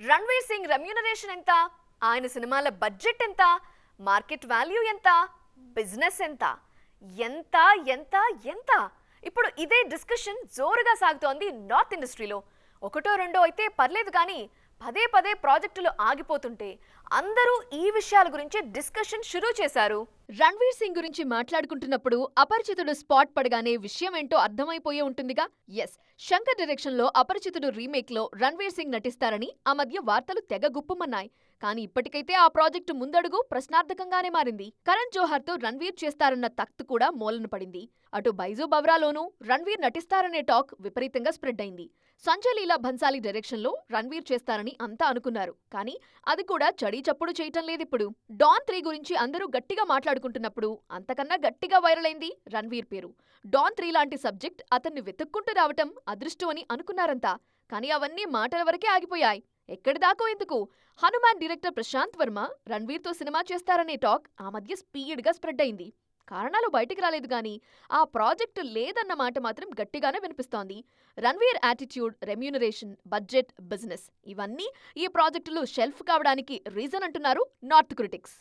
Ranveer Singh remuneration ఎంత, ఆయన సినిమాల బడ్జెట్ ఎంత, మార్కెట్ వాల్యూ ఎంత, బిజినెస్ ఎంత, ఎంత ఎంత ఎంత ఇప్పుడు ఇదే డిస్కషన్ జోరుగా సాగుతోంది నార్త్ ఇండస్ట్రీలో. ఒకటో రెండో అయితే పర్లేదు కానీ పదే పదే ప్రాజెక్టులు ఆగిపోతుంటే అందరూ ఈ విషయాల గురించి డిస్కషన్ షురూ చేశారు. రణ్వీర్ సింగ్ గురించి మాట్లాడుకుంటున్నప్పుడు అపరిచితుడు స్పాట్ పడగానే విషయం ఏంటో అర్థమైపోయే ఉంటుందిగా. ఎస్, శంకర్ డైరెక్షన్ లో అపరిచితుడు రీమేక్ లో రణ్వీర్ సింగ్ నటిస్తారని ఆ మధ్య వార్తలు తెగ గుప్పమన్నాయి. కానీ ఇప్పటికైతే ఆ ప్రాజెక్టు ముందడుగు ప్రశ్నార్థకంగానే మారింది. కరణ్ జోహార్ తో రణ్వీర్ చేస్తారన్న తఖ్త్ కూడా మూలన పడింది. అటు బైజూ బవ్రాలోనూ రణ్వీర్ నటిస్తారనే టాక్ విపరీతంగా స్ప్రెడ్ అయింది. సంజయ్ లీలా భన్సాలి డైరెక్షన్ లో రణ్వీర్ చేస్తారని అంతా అనుకున్నారు. కానీ అది కూడా చడీ చప్పుడు చేయటం లేదిప్పుడు. డాన్ 3 గురించి అందరూ గట్టిగా మాట్లాడుకుంటున్నప్పుడు అంతకన్నా గట్టిగా వైరల్ అయింది రణ్వీర్ పేరు. డాన్ 3 లాంటి సబ్జెక్ట్ అతన్ని వెతుక్కుంటూ రావటం అదృష్టం అని అనుకున్నారంతా. కానీ అవన్నీ మాటల వరకే ఆగిపోయాయి. ఎక్కడిదాకో ఎందుకు, హనుమాన్ డైరెక్టర్ ప్రశాంత్ వర్మ రణ్వీర్తో సినిమా చేస్తారనే టాక్ ఆ మధ్య స్పీడ్గా స్ప్రెడ్ అయింది. కారణాలు బయటికి రాలేదు గానీ ఆ ప్రాజెక్టు లేదన్న మాట మాత్రం గట్టిగానే వినిపిస్తోంది. Ranveer attitude, remuneration, budget, business ఇవన్నీ ఈ ప్రాజెక్టులు షెల్ఫ్ కావడానికి రీజన్ అంటున్నారు నార్త్ క్రిటిక్స్.